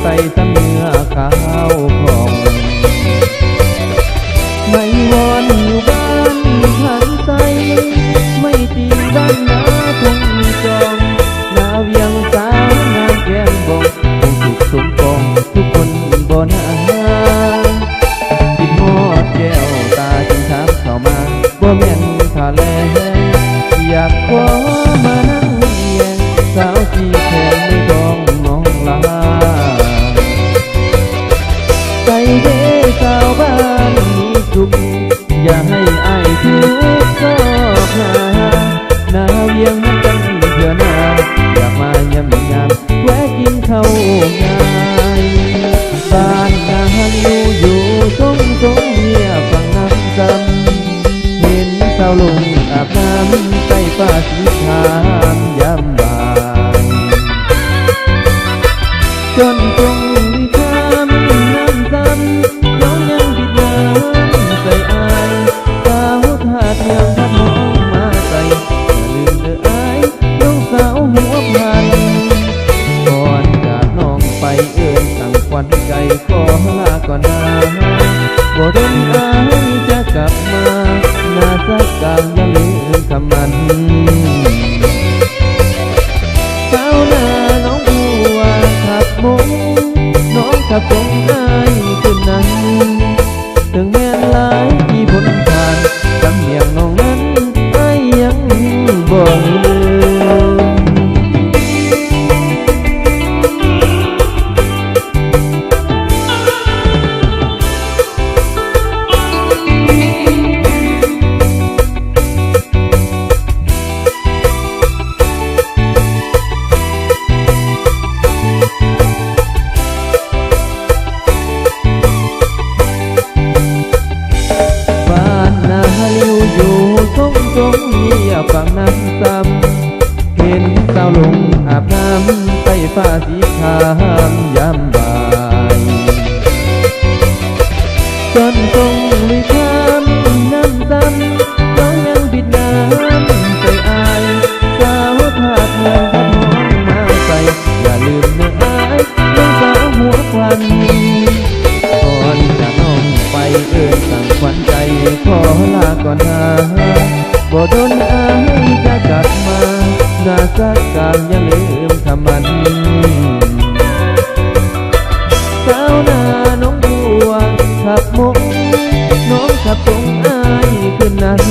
ใส่ตำเนื้อขาวผ่องไม่วอนอยู่บ้านหันใจไม่ตีบ้านนาทุ่งจองนาเวียงสาวงามแก้มบอกคงถูกสมปองทุกคนบ่นาปิดหม้อแก้วตาจึงถามเข้ามาบ่แม่นขาแลอยากขอมานั่งเลี้ยงสาวที่แข็งไม่ต้องน้องลาใจเด้สาวบ้านมีสุขอย่าให้อายทุกข์ซอกหาหน้าเวียงกันเพื่อหน้าอยากมาย่ำยามแวะกินข้าวง่ายบ้านนาลูอยู่ทงเงียบฟังน้ำซ้ำเห็นสาวลงอาบน้ำใต้ฟ้าสีขามยามบ่ายจนตรงวิธามน้ำซ้ำน้องยังบิดน้ำใส่อายสาวถาดเมืองพัดมองมาใส่อย่าลืมเด้ออายน้องสาวหัวพันก่อนจากน้องไปเอื้อนสั่งควันใจขอลาก่อนนะบ่โดนอายจะกลับมาหน้าสักกลางอย่าลืมคำมันสาวนาน้องบัวขับมงน้องขับตรงอายขึ้นนั้นถึงแม้หลายที่ผลผ่านจำเนียงน้องนั้นอายยังบ่ลืมฝั่งน้ำซ้ำเห็นสาวลงอาบน้ำใต้ฟ้าสีขามยามบ่ายจนตรงวิธามน้ำซ้ำน้องยังบิดน้ำใส่อายสาวถาดเมืองพัดมองมาใส่อย่าลืมเนื้ออายน้องสาวหัวควันก่อนจะน้องไปเอื้อนสั่งควันใจขอลาก่อนนะบ่โดนอายจะกลับมาหน้าสักกลางอย่าลืมคำมันสาวนาน้องบัวขับมงน้องขับตรงอายขึ้นนั้น